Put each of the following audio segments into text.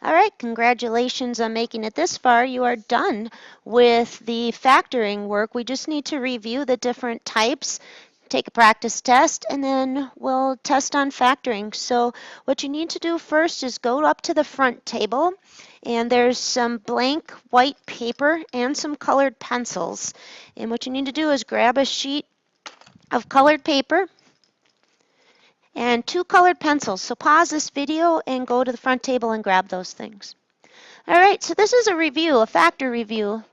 All right, congratulations on making it this far. You are done with the factoring work. We just need to review the different types, take a practice test, and then we'll test on factoring. So what you need to do first is go up to the front table, and there's some blank white paper and some colored pencils. And what you need to do is grab a sheet of colored paper and 2 colored pencils. So pause this video and go to the front table and grab those things. All right, so this is a review, a factor review.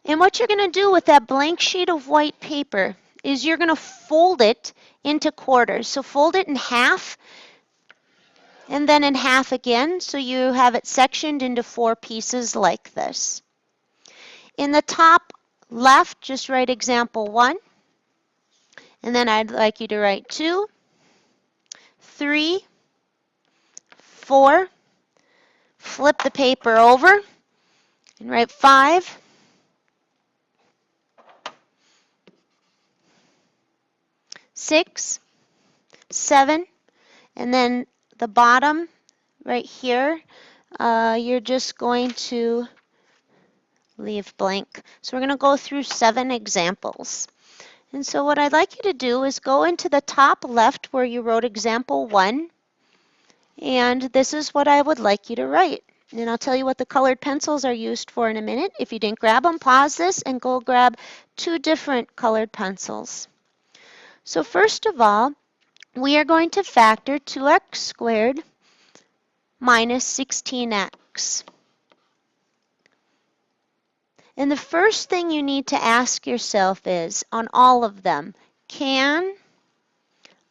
And what you're going to do with that blank sheet of white paper is you're going to fold it into quarters. So fold it in half and then in half again, so you have it sectioned into 4 pieces like this. In the top left, just write example 1. And then I'd like you to write 2, 3, 4, flip the paper over, and write 5, 6, 7, and then the bottom right here, you're just going to leave blank. So we're going to go through 7 examples. And so what I'd like you to do is go into the top left where you wrote example 1, and this is what I would like you to write. And I'll tell you what the colored pencils are used for in a minute. If you didn't grab them, pause this and go grab 2 different colored pencils. So first of all, we are going to factor 2x squared minus 16x. And the first thing you need to ask yourself is, on all of them, can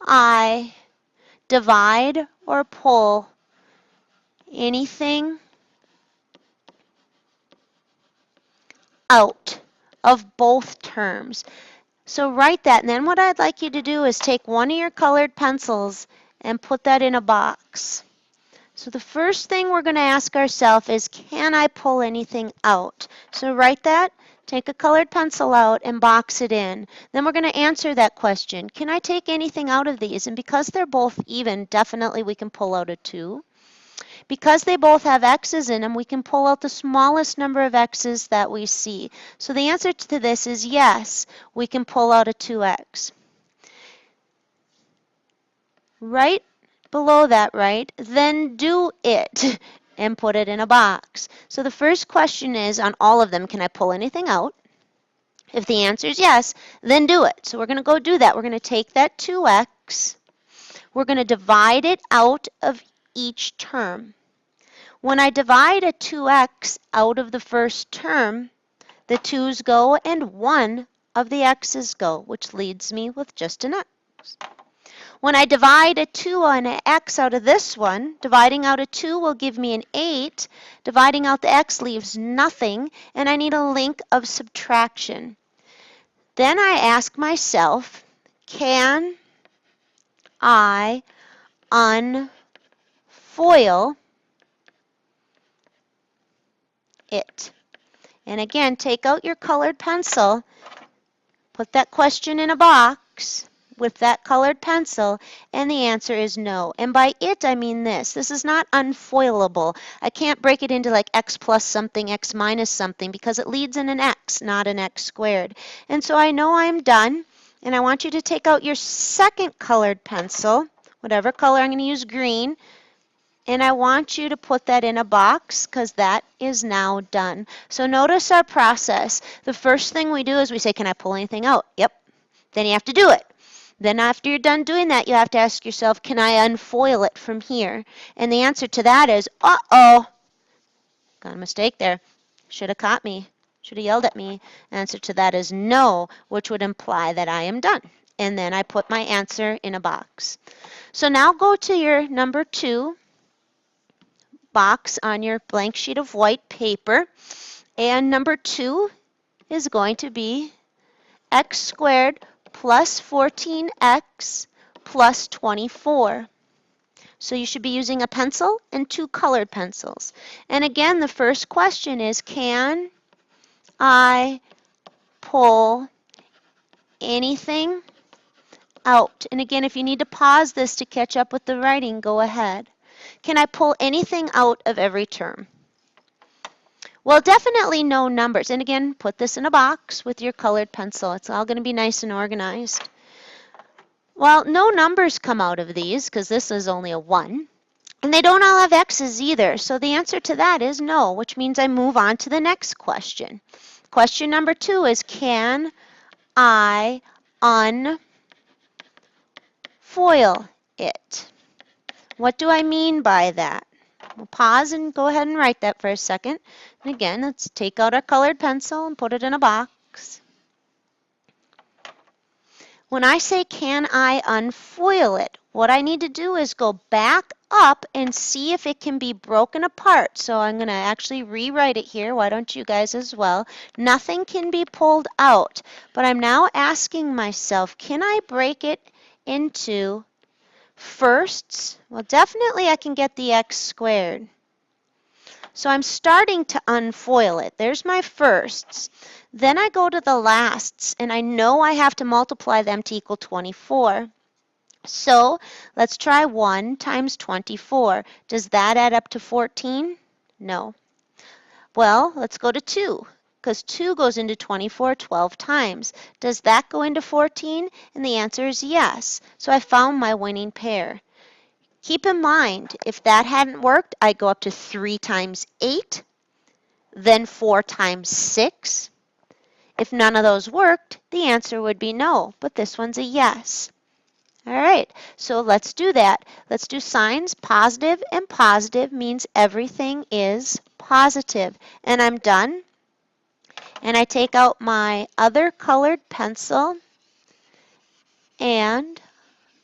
I divide or pull anything out of both terms? So write that, and then what I'd like you to do is take one of your colored pencils and put that in a box. So the first thing we're going to ask ourselves is, can I pull anything out? So write that, take a colored pencil out, and box it in. Then we're going to answer that question. Can I take anything out of these? And because they're both even, definitely we can pull out a 2. Because they both have x's in them, we can pull out the smallest number of x's that we see. So the answer to this is yes, we can pull out a 2x. Right below that, right, then do it and put it in a box. So the first question is, on all of them, can I pull anything out? If the answer is yes, then do it. So we're going to go do that. We're going to take that 2x, we're going to divide it out of each term. When I divide a 2x out of the first term, the 2's go and 1 of the x's go, which leaves me with just an x. When I divide a 2 and an x out of this one, dividing out a 2 will give me an 8. Dividing out the x leaves nothing, and I need a link of subtraction. Then I ask myself, can I unfoil it? And again, take out your colored pencil, put that question in a box with that colored pencil, and the answer is no. And by it, I mean this. This is not unfoilable. I can't break it into like x plus something, x minus something, because it leads in an x, not an x squared. And so I know I'm done, and I want you to take out your second colored pencil, whatever color, I'm going to use green, and I want you to put that in a box because that is now done. So notice our process. The first thing we do is we say, can I pull anything out? Yep. Then you have to do it. Then after you're done doing that, you have to ask yourself, can I unfoil it from here? And the answer to that is, uh-oh, got a mistake there. Should have caught me. Should have yelled at me. Answer to that is no, which would imply that I am done. And then I put my answer in a box. So now go to your number 2 box on your blank sheet of white paper. And number 2 is going to be x squared plus 14x plus 24. So you should be using a pencil and 2 colored pencils. And again, the first question is, can I pull anything out. And again, if you need to pause this to catch up with the writing, go ahead. Can I pull anything out of every term? Well, definitely no numbers. And again, put this in a box with your colored pencil. It's all going to be nice and organized. Well, no numbers come out of these because this is only a 1. And they don't all have x's either. So the answer to that is no, which means I move on to the next question. Question number 2 is, can I unfoil it? What do I mean by that? We'll pause and go ahead and write that for a second. And again, let's take out our colored pencil and put it in a box. When I say, can I unfoil it, what I need to do is go back up and see if it can be broken apart. So I'm going to actually rewrite it here. Why don't you guys as well? Nothing can be pulled out. But I'm now asking myself, can I break it into firsts? Well, definitely I can get the x squared. So I'm starting to unfoil it. There's my firsts. Then I go to the lasts, and I know I have to multiply them to equal 24. So let's try 1 times 24. Does that add up to 14? No. Well, let's go to 2, because 2 goes into 24 12 times. Does that go into 14? And the answer is yes. So I found my winning pair. Keep in mind, if that hadn't worked, I'd go up to 3 times 8, then 4 times 6. If none of those worked, the answer would be no, but this one's a yes. All right, so let's do that. Let's do signs. Positive and positive means everything is positive. And I'm done. And I take out my other colored pencil and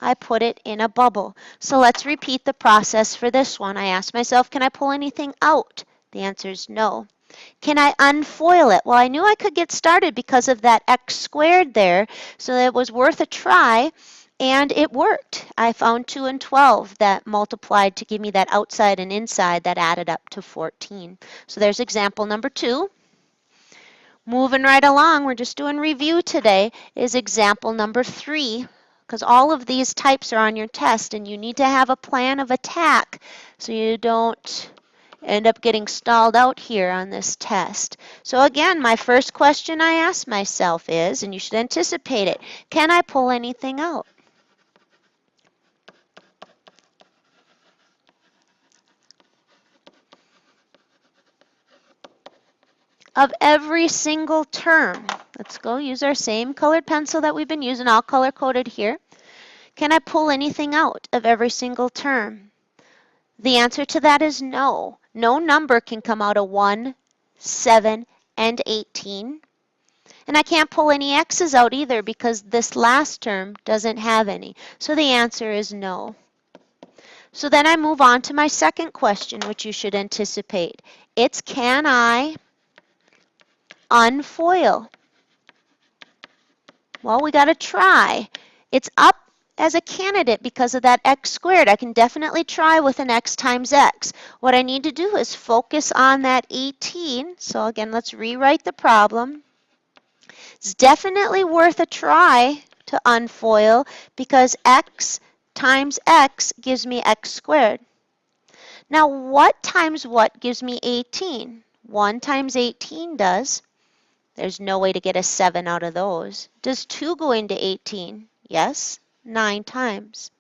I put it in a bubble. So let's repeat the process for this one. I asked myself, can I pull anything out? The answer is no. Can I unfoil it? Well, I knew I could get started because of that x squared there, so it was worth a try, and it worked. I found 2 and 12 that multiplied to give me that outside and inside that added up to 14. So there's example number 2. Moving right along, we're just doing review today, is example number 3. Because all of these types are on your test, and you need to have a plan of attack so you don't end up getting stalled out here on this test. So again, my first question I ask myself is, and you should anticipate it, can I pull anything out? Of every single term. Let's go use our same colored pencil that we've been using, all color-coded here. Can I pull anything out of every single term? The answer to that is no. No number can come out of 1, 7, and 18. And I can't pull any x's out either because this last term doesn't have any. So the answer is no. So then I move on to my second question, which you should anticipate. It's, can I unfoil? Well, we got to try. It's up as a candidate because of that x squared. I can definitely try with an x times x. What I need to do is focus on that 18. So again, let's rewrite the problem. It's definitely worth a try to unfoil because x times x gives me x squared. Now, what times what gives me 18? 1 times 18 does. There's no way to get a 7 out of those. Does 2 go into 18? Yes, 9 times.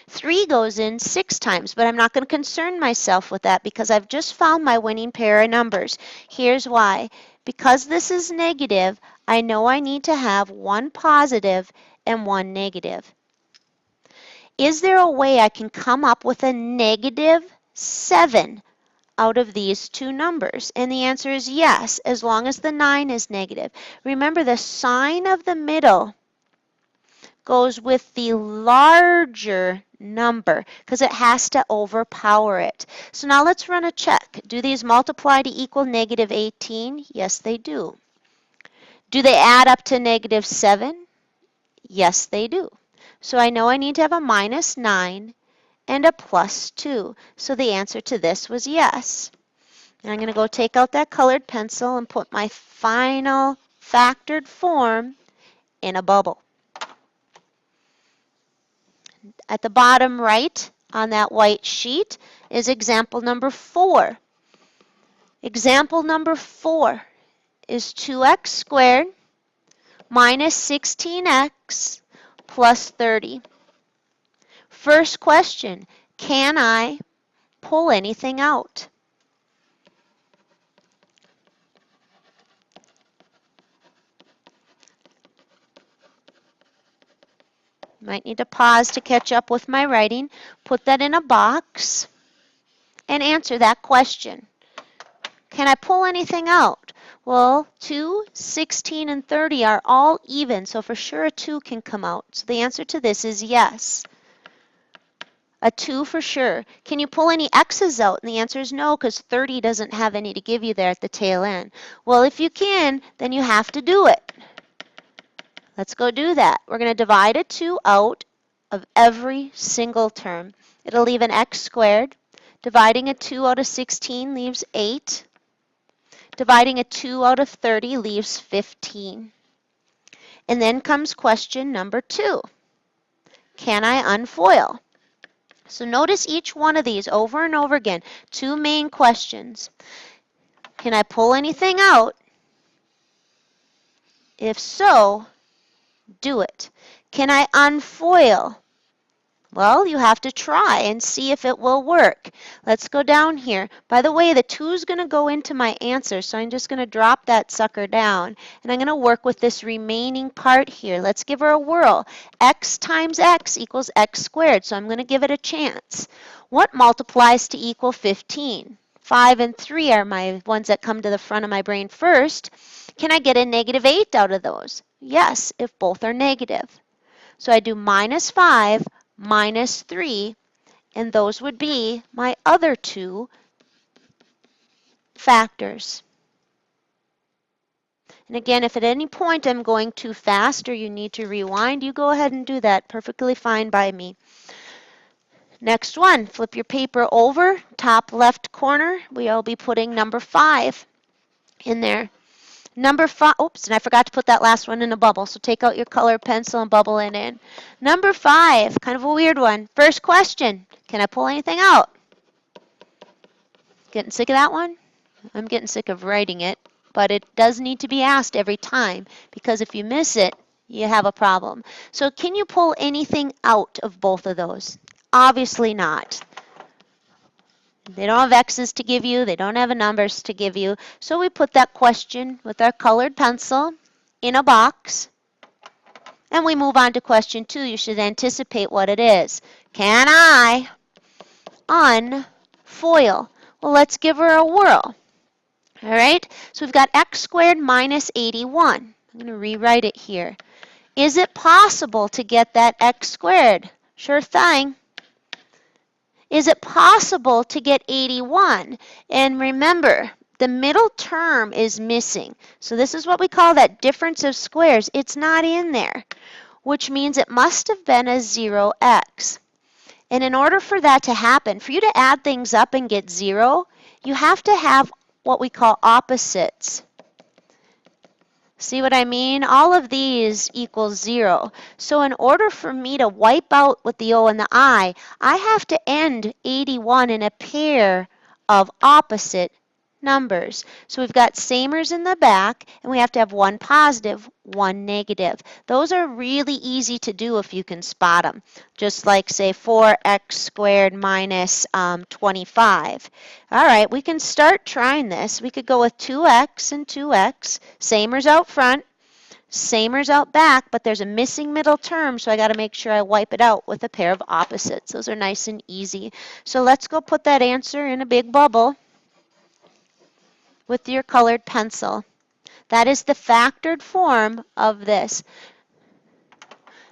3 goes in 6 times, but I'm not going to concern myself with that because I've just found my winning pair of numbers. Here's why. Because this is negative, I know I need to have 1 positive and 1 negative. Is there a way I can come up with a negative 7 out of these two numbers? And the answer is yes, as long as the 9 is negative. Remember, the sign of the middle goes with the larger number because it has to overpower it. So now let's run a check. Do these multiply to equal negative 18? Yes, they do. Do they add up to negative 7? Yes, they do. So I know I need to have a minus 9 and a plus 2. So the answer to this was yes. And I'm going to go take out that colored pencil and put my final factored form in a bubble. At the bottom right on that white sheet is example number 4. Example number 4 is 2x squared minus 16x plus 30. First question, can I pull anything out? Might need to pause to catch up with my writing. Put that in a box and answer that question. Can I pull anything out? Well, 2, 16, and 30 are all even, so for sure a 2 can come out. So the answer to this is yes. A 2 for sure. Can you pull any x's out? And the answer is no, because 30 doesn't have any to give you there at the tail end. Well, if you can, then you have to do it. Let's go do that. We're going to divide a 2 out of every single term. It'll leave an x squared. Dividing a 2 out of 16 leaves 8. Dividing a 2 out of 30 leaves 15. And then comes question number 2. Can I unfoil? So notice each one of these over and over again. 2 main questions. Can I pull anything out? If so, do it. Can I unfoil? Well, you have to try and see if it will work. Let's go down here. By the way, the 2 is going to go into my answer, so I'm just going to drop that sucker down, and I'm going to work with this remaining part here. Let's give her a whirl. X times x equals x squared, so I'm going to give it a chance. What multiplies to equal 15? 5 and 3 are my ones that come to the front of my brain first. Can I get a negative 8 out of those? Yes, if both are negative. So I do minus 5 minus 3, and those would be my other 2 factors. And again, if at any point I'm going too fast or you need to rewind, you go ahead and do that. Perfectly fine by me. Next one, flip your paper over, top left corner. We'll be putting number 5 in there. Number 5, oops, and I forgot to put that last one in a bubble, so take out your colored pencil and bubble it in. Number 5, kind of a weird one. First question, can I pull anything out? Getting sick of that one? I'm getting sick of writing it, but it does need to be asked every time, because if you miss it, you have a problem. So can you pull anything out of both of those? Obviously not. They don't have x's to give you. They don't have numbers to give you. So we put that question with our colored pencil in a box. And we move on to question 2. You should anticipate what it is. Can I unfoil? Well, let's give her a whirl. All right, so we've got x squared minus 81. I'm going to rewrite it here. Is it possible to get that x squared? Sure thing. Is it possible to get 81? And remember, the middle term is missing. So this is what we call that difference of squares. It's not in there, which means it must have been a 0x. And in order for that to happen, for you to add things up and get 0, you have to have what we call opposites. See what I mean? All of these equal 0. So in order for me to wipe out with the O and the I have to end 81 in a pair of opposite numbers. So we've got samers in the back, and we have to have one positive, one negative. Those are really easy to do if you can spot them. Just like, say, 4x squared minus 25. All right, we can start trying this. We could go with 2x and 2x, samers out front, samers out back, but there's a missing middle term, so I got to make sure I wipe it out with a pair of opposites. Those are nice and easy. So let's go put that answer in a big bubble with your colored pencil. That is the factored form of this.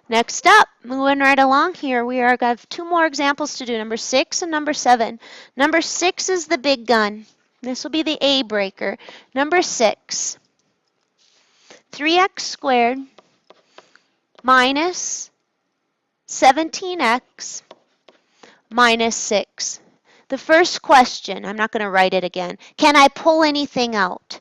Next up, moving right along here, we are got 2 more examples to do, number 6 and number 7. Number 6 is the big gun. This will be the A breaker. Number 6, 3x squared minus 17x minus 6. The first question, I'm not going to write it again. Can I pull anything out?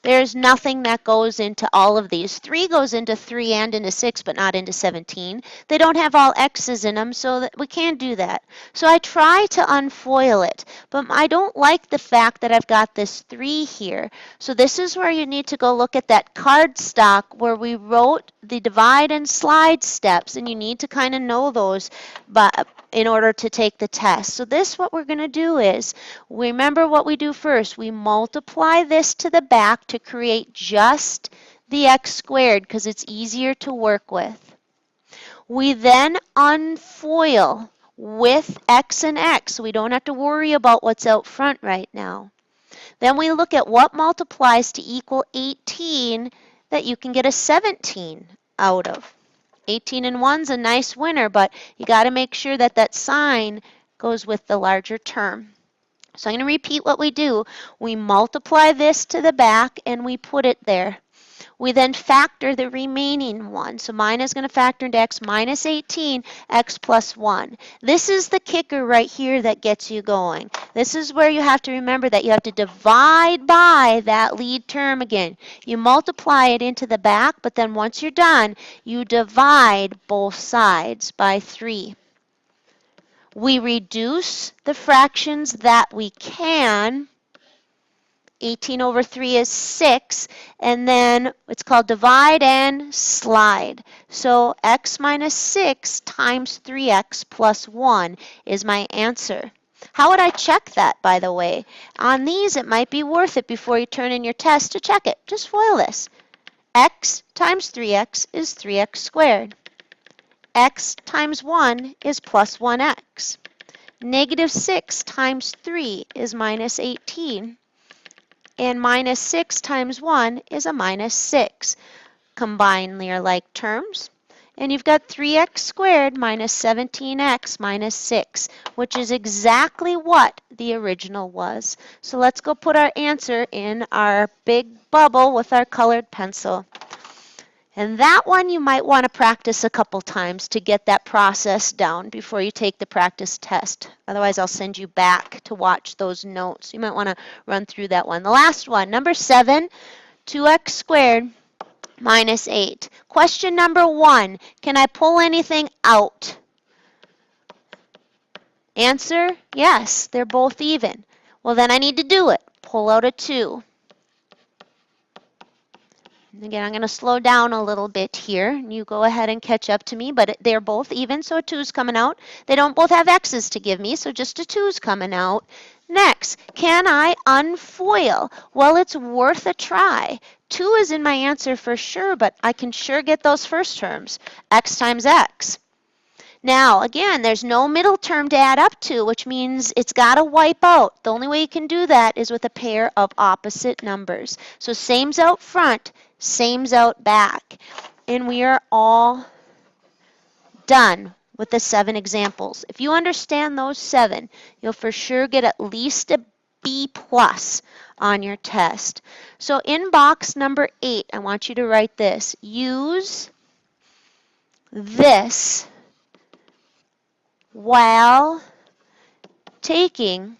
There's nothing that goes into all of these. 3 goes into 3 and into 6, but not into 17. They don't have all x's in them, so that we can't do that. So I try to unfoil it, but I don't like the fact that I've got this 3 here. So this is where you need to go look at that cardstock where we wrote the divide and slide steps, and you need to kind of know those in order to take the test. So this, what we're going to do is, remember what we do first. We multiply this to the back to create just the x squared because it's easier to work with. We then unfoil with x and x, so we don't have to worry about what's out front right now. Then we look at what multiplies to equal 18 that you can get a 17 out of. 18 and 1's a nice winner, but you got to make sure that that sign goes with the larger term. So I'm going to repeat what we do. We multiply this to the back and we put it there. We then factor the remaining one. So mine is going to factor into x minus 18, x plus 1. This is the kicker right here that gets you going. This is where you have to remember that you have to divide by that lead term again. You multiply it into the back, but then once you're done, you divide both sides by 3. We reduce the fractions that we can. 18 over 3 is 6, and then it's called divide and slide. So x minus 6 times 3x plus 1 is my answer. How would I check that, by the way? On these, it might be worth it before you turn in your test to check it. Just FOIL this. X times 3x is 3x squared. X times 1 is plus 1x. Negative 6 times 3 is minus 18. And minus 6 times 1 is a minus 6. Combine their like terms, and you've got 3x squared minus 17x minus 6, which is exactly what the original was. So let's go put our answer in our big bubble with our colored pencil. And that one you might want to practice a couple times to get that process down before you take the practice test. Otherwise, I'll send you back to watch those notes. You might want to run through that one. The last one, number 7, 2x squared minus 8. Question number 1, can I pull anything out? Answer, yes, they're both even. Well, then I need to do it. Pull out a 2. Again, I'm going to slow down a little bit here. You go ahead and catch up to me, but they're both even, so a 2's coming out. They don't both have x's to give me, so just a 2's coming out. Next, can I unfoil? Well, it's worth a try. 2 is in my answer for sure, but I can sure get those first terms. X times x. Now, again, there's no middle term to add up to, which means it's got to wipe out. The only way you can do that is with a pair of opposite numbers. So same's out front, same's out back. And we are all done with the 7 examples. If you understand those 7, you'll for sure get at least a B+ on your test. So in box number 8, I want you to write this. Use this while taking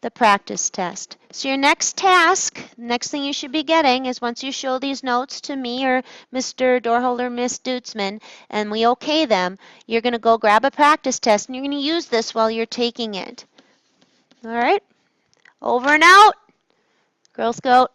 the practice test. So your next task, next thing you should be getting is once you show these notes to me or Mr. Dorholder, Miss Dutzman, and we okay them, you're going to go grab a practice test and you're going to use this while you're taking it. All right? Over and out. Girl Scout.